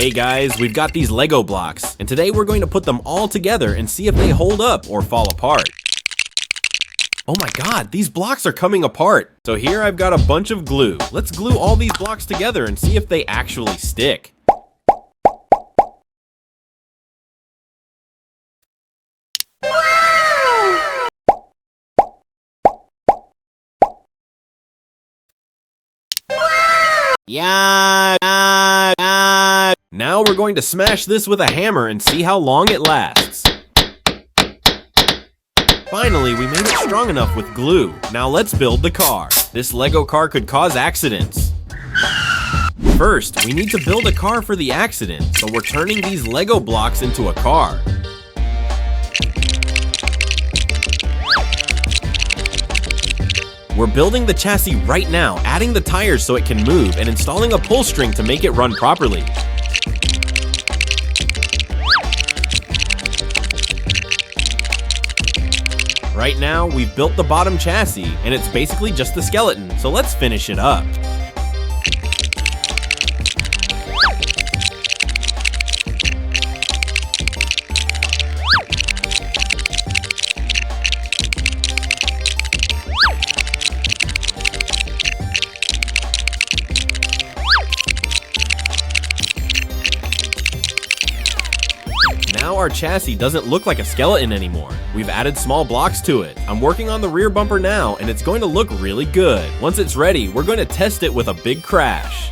Hey guys, we've got these Lego blocks, and today we're going to put them all together and see if they hold up or fall apart. Oh my god, these blocks are coming apart. So here I've got a bunch of glue. Let's glue all these blocks together and see if they actually stick. Yeah. Now we're going to smash this with a hammer and see how long it lasts. Finally, we made it strong enough with glue. Now let's build the car. This Lego car could cause accidents. First, we need to build a car for the accident, so we're turning these Lego blocks into a car. We're building the chassis right now, adding the tires so it can move, and installing a pull string to make it run properly. Right now, we've built the bottom chassis, and it's basically just the skeleton, so let's finish it up. Now our chassis doesn't look like a skeleton anymore. We've added small blocks to it. I'm working on the rear bumper now, and it's going to look really good. Once it's ready, we're going to test it with a big crash.